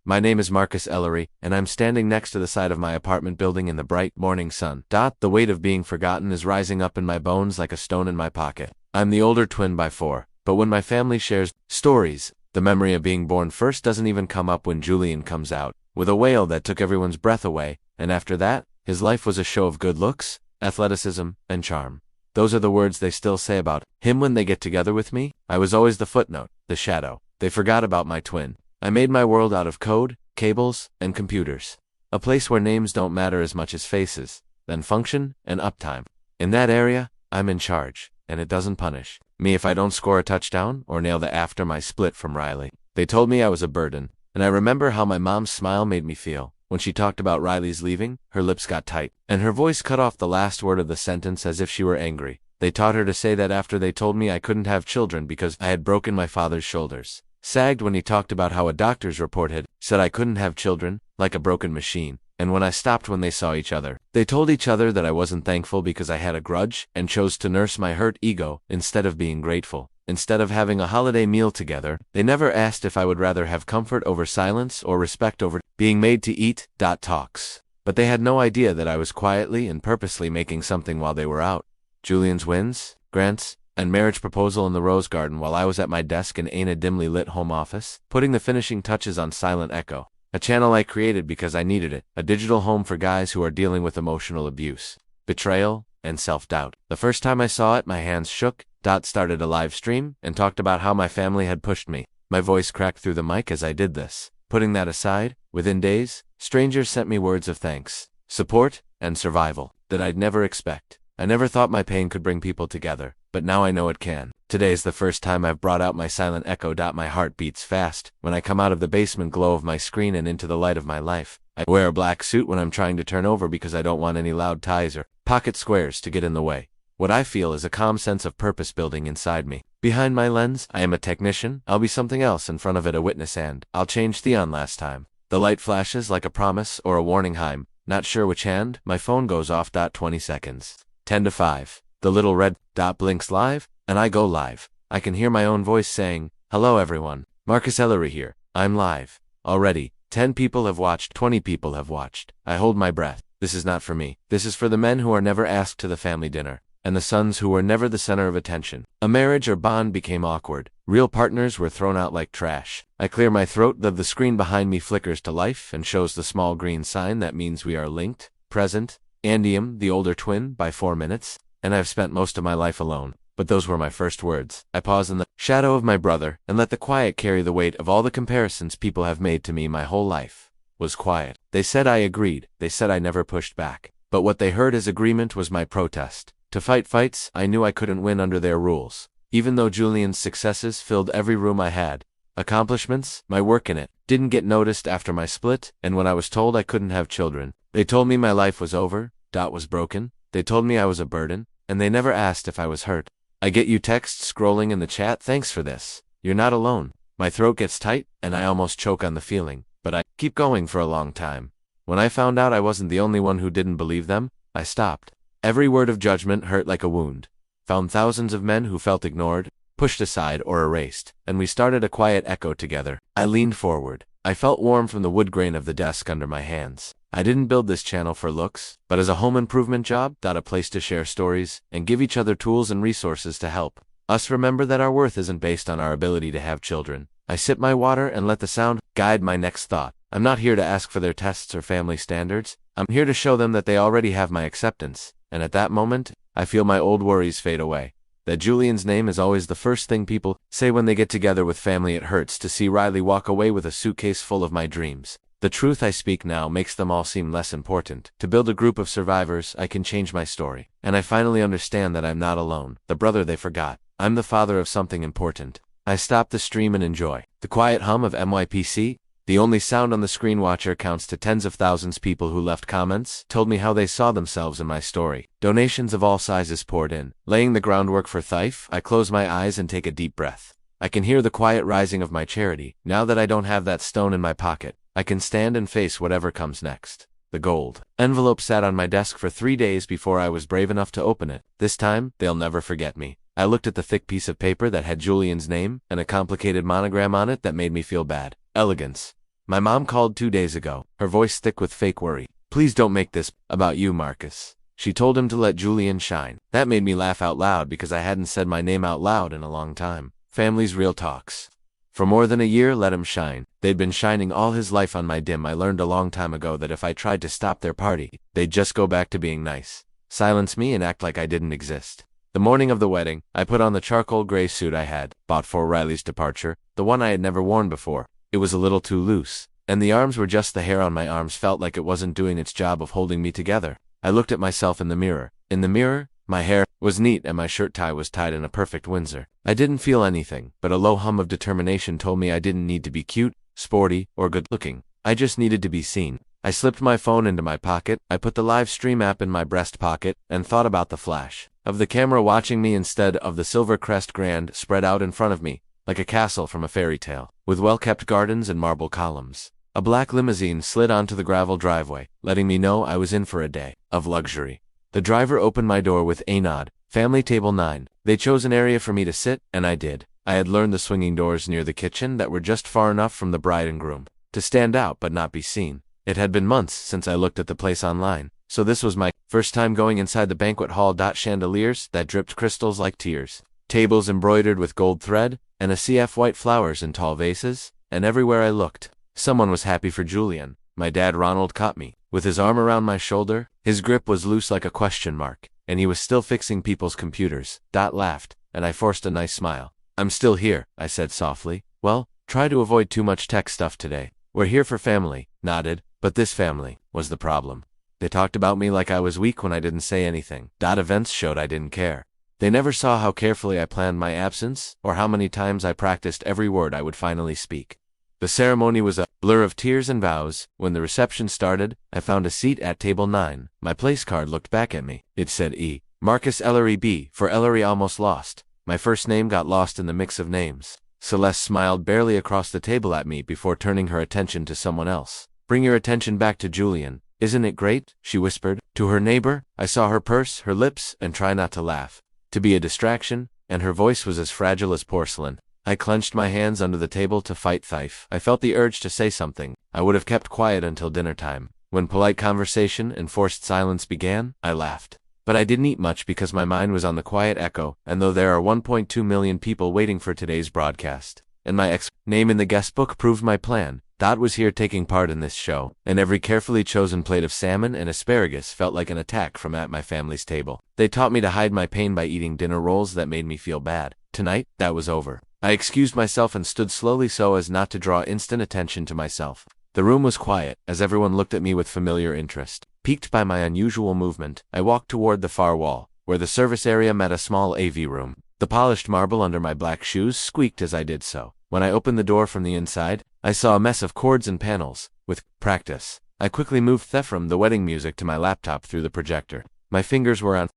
My name is Marcus Ellery, and I'm standing next to the side of my apartment building in the bright morning sun. The weight of being forgotten is rising up in my bones like a stone in my pocket. I'm the older twin by 4, but when my family shares stories, the memory of being born first doesn't even come up when Julian comes out, with a wail that took everyone's breath away, and after that, his life was a show of good looks, athleticism, and charm. Those are the words they still say about him when they get together with me. I was always the footnote, the shadow. They forgot about my twin. I made my world out of code, cables, and computers. A place where names don't matter as much as faces, then function and uptime. In that area, I'm in charge, and it doesn't punish me if I don't score a touchdown or nail the after my split from Riley. They told me I was a burden, and I remember how my mom's smile made me feel. When she talked about Riley's leaving, her lips got tight, and her voice cut off the last word of the sentence as if she were angry. They taught her to say that after they told me I couldn't have children because I had broken my father's shoulders. Sagged when he talked about how a doctor's report had said I couldn't have children, like a broken machine. And when I stopped when they saw each other, they told each other that I wasn't thankful because I had a grudge and chose to nurse my hurt ego instead of being grateful. Instead of having a holiday meal together, they never asked if I would rather have comfort over silence or respect over being made to eat. Talks. But they had no idea that I was quietly and purposely making something while they were out. Julian's wins, grants, and marriage proposal in the rose garden while I was at my desk in a dimly lit home office, putting the finishing touches on Silent Echo, a channel I created because I needed it, a digital home for guys who are dealing with emotional abuse, betrayal, and self-doubt. The first time I saw it, my hands shook. Started a live stream and talked about how my family had pushed me. My voice cracked through the mic as I did this. Putting that aside, within days, strangers sent me words of thanks, support, and survival that I'd never expect. I never thought my pain could bring people together, but now I know it can. Today is the first time I've brought out my Silent Echo. My heart beats fast when I come out of the basement glow of my screen and into the light of my life. I wear a black suit when I'm trying to turn over because I don't want any loud ties or pocket squares to get in the way. What I feel is a calm sense of purpose building inside me. Behind my lens, I am a technician. I'll be something else in front of it, a witness, and I'll change Theon last time. The light flashes like a promise or a warning. I'm not sure which hand. My phone goes off. 20 seconds. 10 to 5. The little red dot blinks live, and I go live. I can hear my own voice saying, "Hello everyone, Marcus Ellery here. I'm live." Already, 10 people have watched, 20 people have watched. I hold my breath. This is not for me. This is for the men who are never asked to the family dinner, and the sons who were never the center of attention. A marriage or bond became awkward. Real partners were thrown out like trash. I clear my throat. The screen behind me flickers to life and shows the small green sign that means we are linked, present. Andium, the older twin, by 4 minutes, and I've spent most of my life alone. But those were my first words. I pause in the shadow of my brother and let the quiet carry the weight of all the comparisons people have made to me. My whole life was quiet. They said I agreed. They said I never pushed back. But what they heard as agreement was my protest. To fight fights I knew I couldn't win under their rules. Even though Julian's successes filled every room I had, accomplishments, my work in it, didn't get noticed after my split, and when I was told I couldn't have children, they told me my life was over, was broken. They told me I was a burden, and they never asked if I was hurt. I get you texts scrolling in the chat. Thanks for this. You're not alone. My throat gets tight, and I almost choke on the feeling, but I keep going for a long time. When I found out I wasn't the only one who didn't believe them, I stopped. Every word of judgment hurt like a wound. Found thousands of men who felt ignored, pushed aside, or erased, and we started a quiet echo together. I leaned forward. I felt warm from the wood grain of the desk under my hands. I didn't build this channel for looks, but as a home improvement job, a place to share stories and give each other tools and resources to help us remember that our worth isn't based on our ability to have children. I sip my water and let the sound guide my next thought. I'm not here to ask for their tests or family standards. I'm here to show them that they already have my acceptance. And at that moment, I feel my old worries fade away. That Julian's name is always the first thing people say when they get together with family. It hurts to see Riley walk away with a suitcase full of my dreams. The truth I speak now makes them all seem less important. To build a group of survivors, I can change my story. And I finally understand that I'm not alone. The brother they forgot. I'm the father of something important. I stop the stream and enjoy the quiet hum of MYPC. The only sound on the screen. Watcher counts to tens of thousands. People who left comments told me how they saw themselves in my story. Donations of all sizes poured in, laying the groundwork for Thief. I close my eyes and take a deep breath. I can hear the quiet rising of my charity. Now that I don't have that stone in my pocket, I can stand and face whatever comes next. The gold envelope sat on my desk for 3 days before I was brave enough to open it. This time, they'll never forget me. I looked at the thick piece of paper that had Julian's name and a complicated monogram on it that made me feel bad. Elegance. My mom called 2 days ago, her voice thick with fake worry. Please don't make this about you, Marcus. She told him to let Julian shine. That made me laugh out loud because I hadn't said my name out loud in a long time. Family's real talks. For more than a year, let him shine. They'd been shining all his life on my dim. I learned a long time ago that if I tried to stop their party, they'd just go back to being nice, silence me, and act like I didn't exist. The morning of the wedding, I put on the charcoal gray suit I had bought for Riley's departure, the one I had never worn before. It was a little too loose, and the arms were just the hair on my arms felt like it wasn't doing its job of holding me together. I looked at myself in the mirror. In the mirror, my hair was neat and my shirt tie was tied in a perfect Windsor. I didn't feel anything, but a low hum of determination told me I didn't need to be cute, sporty, or good-looking. I just needed to be seen. I slipped my phone into my pocket, I put the live stream app in my breast pocket, and thought about the flash of the camera watching me instead of the Silver Crest Grand spread out in front of me, like a castle from a fairy tale, with well-kept gardens and marble columns. A black limousine slid onto the gravel driveway, letting me know I was in for a day of luxury. The driver opened my door with a nod. Family table 9. They chose an area for me to sit, and I did. I had learned the swinging doors near the kitchen that were just far enough from the bride and groom to stand out but not be seen. It had been months since I looked at the place online, so this was my first time going inside the banquet hall. Chandeliers that dripped crystals like tears, tables embroidered with gold thread, and a CF white flowers in tall vases, and everywhere I looked, someone was happy for Julian. My dad Ronald caught me, with his arm around my shoulder. His grip was loose like a question mark, and he was still fixing people's computers. Laughed, and I forced a nice smile. I'm still here, I said softly. Well, try to avoid too much tech stuff today. We're here for family. Nodded, but this family was the problem. They talked about me like I was weak when I didn't say anything. Events showed I didn't care. They never saw how carefully I planned my absence, or how many times I practiced every word I would finally speak. The ceremony was a blur of tears and vows. When the reception started, I found a seat at table 9. My place card looked back at me. It said E. Marcus Ellery B. for Ellery almost lost. My first name got lost in the mix of names. Celeste smiled barely across the table at me before turning her attention to someone else. Bring your attention back to Julian. Isn't it great? She whispered. To her neighbor, I saw her purse her lips and try not to laugh, to be a distraction, and her voice was as fragile as porcelain. I clenched my hands under the table to fight Thief. I felt the urge to say something. I would have kept quiet until dinner time. When polite conversation and forced silence began, I laughed. But I didn't eat much because my mind was on the quiet echo, and though there are 1.2 million people waiting for today's broadcast, and my name in the guest book proved my plan, Dot was here taking part in this show, and every carefully chosen plate of salmon and asparagus felt like an attack from at my family's table. They taught me to hide my pain by eating dinner rolls that made me feel bad. Tonight, that was over. I excused myself and stood slowly so as not to draw instant attention to myself. The room was quiet, as everyone looked at me with familiar interest. Piqued by my unusual movement, I walked toward the far wall, where the service area met a small AV room. The polished marble under my black shoes squeaked as I did so. When I opened the door from the inside, I saw a mess of cords and panels. With practice, I quickly moved Thefram the wedding music to my laptop through the projector. My fingers were on